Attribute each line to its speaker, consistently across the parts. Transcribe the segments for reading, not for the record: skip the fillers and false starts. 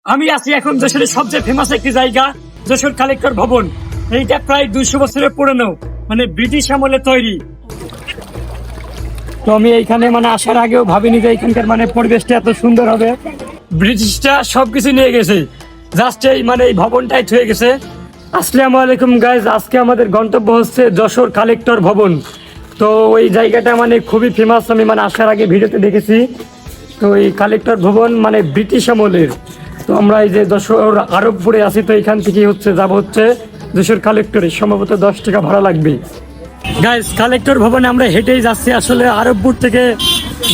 Speaker 1: আমি আছি এখন যশোরের সবচেয়ে ফেমাস একটি জায়গা, যশোর কালেক্টর ভবন। এইটা প্রায় 200 বছরের পুরনো, মানে ব্রিটিশ আমলে তৈরি। তো আমি এইখানে আসার আগেও ভাবিনি যে এখানকার পরিবেশটা এত সুন্দর হবে। ব্রিটিশটা সবকিছু নিয়ে গেছে, জাস্ট এই ভবনটাই থয়ে গেছে। আসসালামু আলাইকুম গাইজ, আজকে আমাদের গন্তব্য হচ্ছে যশোর কালেক্টর ভবন। তো ওই জায়গাটা খুবই ফেমাস, আমি আসার আগে ভিডিওতে দেখেছি। তো এই কালেক্টর ভবন ব্রিটিশ আমলের। তো আমরা এই যে যশোর আরবপুরে আছি, তো এখান থেকে যাব যশোর কালেক্টরে। সম্ভবত 10 টাকা ভাড়া লাগবে। গাইজ, কালেক্টর ভবনে আমরা হেঁটেই যাচ্ছি। আসলে আরবপুর থেকে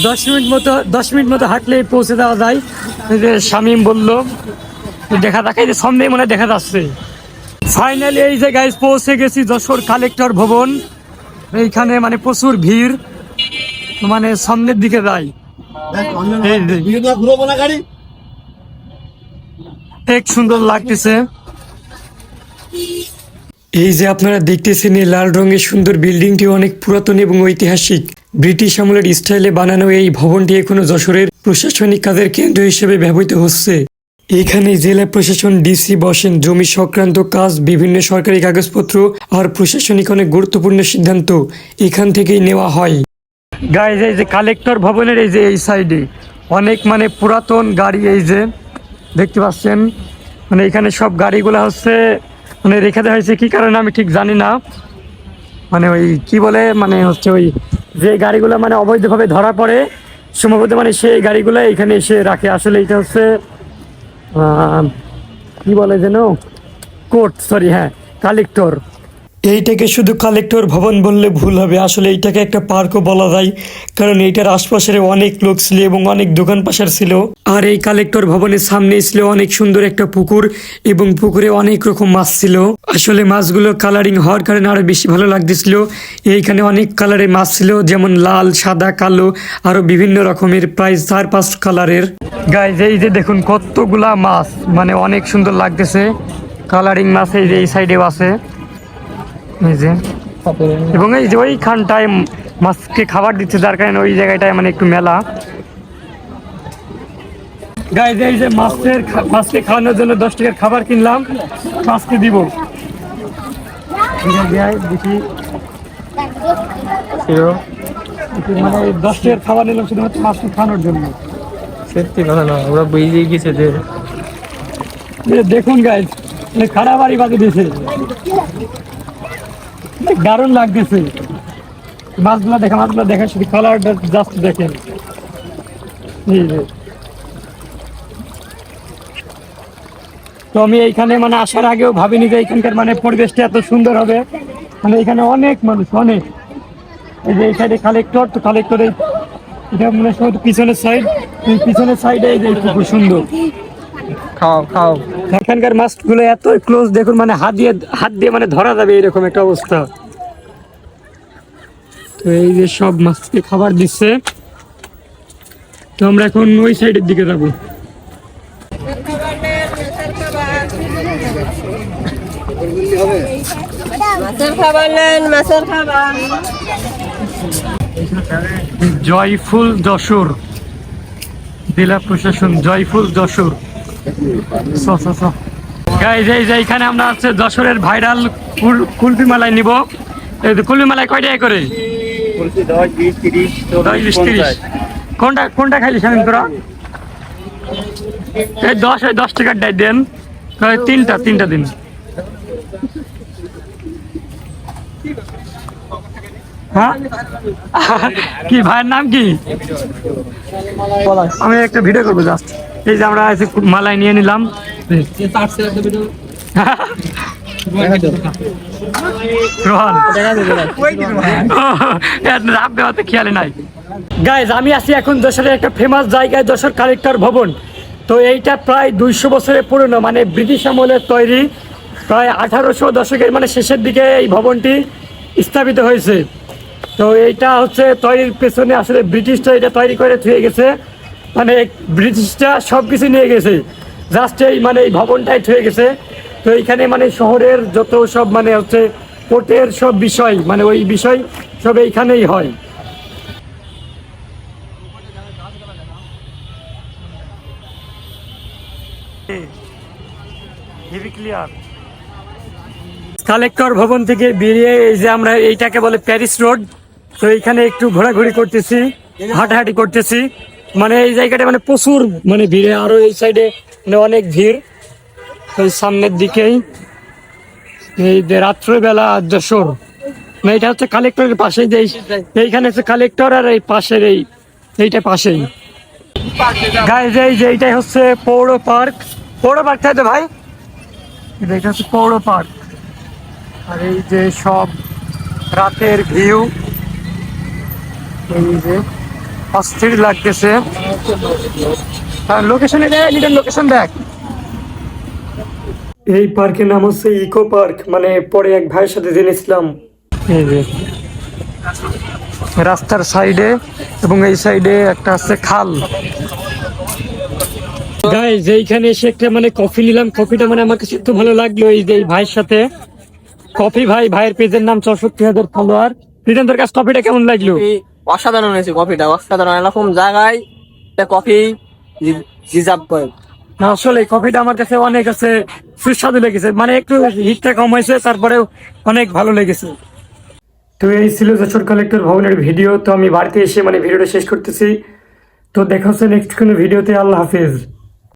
Speaker 1: 10 মিনিট মতো হাঁটলেই পৌঁছে দেওয়া যায়। এই যে শামীম বললো দেখা যে সামনেই দেখা যাচ্ছে। ফাইনালি এই যে গাইজ পৌঁছে গেছি যশোর কালেক্টর ভবন। এইখানে প্রচুর ভিড়, সামনের দিকে যাই। এক সুন্দর লাগতেছে। এই যে আপনারা দেখতেছেন এই লাল রঙের সুন্দর বিল্ডিংটি অনেক পুরাতন এবং ঐতিহাসিক। ব্রিটিশ আমলের স্টাইলে বানানো এই ভবনটি এখনো যশোরের প্রশাসনিক কাজের কেন্দ্র হিসেবে ব্যবহৃত হচ্ছে। এখানে জেলা প্রশাসন ডিসি বসেন, জমি সংক্রান্ত কাজ, বিভিন্ন সরকারি কাগজপত্র আর প্রশাসনিক অনেক গুরুত্বপূর্ণ সিদ্ধান্ত এখান থেকেই নেওয়া হয়। গাইজ, এই যে কালেক্টর ভবনের এই যে এই সাইডে অনেক পুরাতন গাড়ি এই যে দেখতে পাচ্ছেন। এখানে সব গাড়িগুলো হচ্ছে রেখে দেওয়া হয়েছে, কি কারণে আমি ঠিক জানি না। ওই কি বলে হচ্ছে ওই যে গাড়িগুলো অবৈধভাবে ধরা পড়ে, সম্ভবত সেই গাড়িগুলো এখানে এসে রাখে। আসলে এটা হচ্ছে কি বলে যেন, কোর্ট, সরি, হ্যাঁ, কালেক্টর। এইটাকে শুধু কালেক্টর ভবন বললে ভুল হবে, আসলে এইটাকে একটা পার্কও বলা যায়, কারণ এইটার আশপাশের অনেক লোক ছিল এবং অনেক দোকান পাশার ছিল। আর এই কালেক্টর ভবনের সামনে ছিল অনেক সুন্দর একটা পুকুর এবং পুকুরে অনেক রকম মাছ ছিল। আসলে মাছগুলো কালারিং হওয়ার কারণে আরো বেশি ভালো লাগতেছিল। এইখানে অনেক কালারের মাছ ছিল, যেমন লাল, সাদা, কালো, আরো বিভিন্ন রকমের, প্রায় 4-5 কালারের। গাইজ, এই যে দেখুন কতগুলা মাছ, অনেক সুন্দর লাগতেছে। কালারিং মাছ এই যে এই সাইডেও আছে, এই যে, এবং এই যে ওইখানটায় মাছকে খাবার দিচ্ছে, যার কারণে ওই জায়গাটায় একটু মেলা। গাইজ, এই যে মাছকে খাওয়ানোর জন্য 10 টাকার খাবার কিনলাম, মাছকে দিব। দেখি 10 টাকার খাবার নিলাম শুধুমাত্র মাছকে খাওয়ানোর জন্য।
Speaker 2: সত্যি কথা না, ওরা বুঝে গেছে যে
Speaker 1: দেখুন গাইজ, খারাপ বাড়ি বাজে দিয়েছে, দারুণ লাগতেছে। মাছগুলা দেখা শুধু কালারটা জাস্ট দেখেন। তো আমি এইখানে আসার আগেও ভাবিনি যে এখানকার পরিবেশটা এত সুন্দর হবে। এখানে অনেক মানুষ, অনেক। এই যে এই সাইডে কালেক্টর, তো কালেক্টরে এটা পিছনের সাইড, পিছনের সাইডে এই যে খুব সুন্দর।
Speaker 2: খাও খাও।
Speaker 1: এখানকার মাছগুলো এত ক্লোজ দেখুন, হাত দিয়ে ধরা যাবে এরকম একটা অবস্থা। তো এই যে সব মাছকে খাবার দিচ্ছে। তো আমরা এখন ওই সাইডের দিকে যাবো। জয়ফুল যশোর জেলা প্রশাসন, জয়ফুল যশোর। গাইজ, এই যে এখানে আমরা হচ্ছে যশোরের ভাইরাল কুলফি মালাই নিব। কুলফি মালাই কয় টাকা করে?
Speaker 2: 10, 20, 30,
Speaker 1: 30। কোনটা খাইলি শামিম তোরা? এই 10 টাকার ডাই দেন, তিনটা দিন। হ্যাঁ, কি ভাইয়ের নাম কি? আমি একটা ভিডিও করবো জাস্ট। এই যে আমরা মালাই নিয়ে নিলাম। খেয়ালে নাই। গাইজ, আমি আছি এখন যশোরের একটা ফেমাস জায়গায়, যশোর কালেক্টর ভবন। তো এইটা প্রায় 200 বছরের পুরনো, ব্রিটিশ আমলের তৈরি। প্রায় 1800 দশকের শেষের দিকে এই ভবনটি স্থাপিত হয়েছে। তো এইটা হচ্ছে তৈরির পেছনে আসলে ব্রিটিশটা এটা তৈরি করে থুয়ে গেছে। ব্রিটিশটা সব কিছু নিয়ে গেছে, জাস্ট এই ভবনটাই থুয়ে গেছে। তো এইখানে শহরের যত সব হচ্ছে কোর্টের সব বিষয়, ওই বিষয় সব এইখানেই হয়। Heavy clear. কালেক্টর ভবন থেকে বেরিয়ে এই যে আমরা এইটাকে বলে প্যারিস রোড, তো এইখানে একটু ঘোরাঘুরি করতেছি, হাঁটাহাঁটি করতেছি। মানে এই জায়গাটা মানে প্রচুর মানে ভিড়ে, আরো এই সাইডে মানে অনেক ভিড়। ওই সামনের দিকেই এই যে রাত্রেবেলা যশোর, না এটা হচ্ছে কালেক্টরের পাশে, যে এইখানে হচ্ছে কালেক্টর আর এই পাশের এইটা পাশেই গাইজ। এই যে এইটাই হচ্ছে পৌর পার্ক, পৌর পার্ক তাই তো ভাই, এটা হচ্ছে পৌর পার্ক। আর এই যে সব রাতের ভিউ, এই যে অস্থির লাগতেছে। লোকেশনে দেখ, নিজের লোকেশন দেখ। এই পার্কের নাম হচ্ছে ইকো পার্ক, মানে পরে এক ভাইয়ের সাথে জেনেছিলাম। এই যে রাস্তার সাইডে এবং এই সাইডে একটা আছে খাল। গাইজ এইখানে এসে একটা মানে কফি নিলাম, কফিটা মানে আমার কাছে একটু ভালো লাগলো। এই যে এই ভাইয়ের সাথে কফি, ভাইয়ের পেজের নাম 64,000 ফলোয়ার। রিটার্ন তোর কাছে কফিটা কেমন লাগলো?
Speaker 2: অসাধারণ হয়েছে কফিটা, অসাধারণ। এরকম জায়গায় কফি রিজার্ভ করে
Speaker 1: না আসলে কফিটা আমার কাছে অনেক আছে সুস্বাদু লেগেছে, মানে একটু হিটটা কম হয়েছে, তারপরেও অনেক ভালো লেগেছে। তো এই ছিল যশোর কালেক্টর ভবনের ভিডিও। তো আমি বাড়িতে এসে মানে ভিডিওটা শেষ করতেছি। তো দেখা হচ্ছে নেক্সট কোনো ভিডিওতে। আল্লাহ হাফিজ।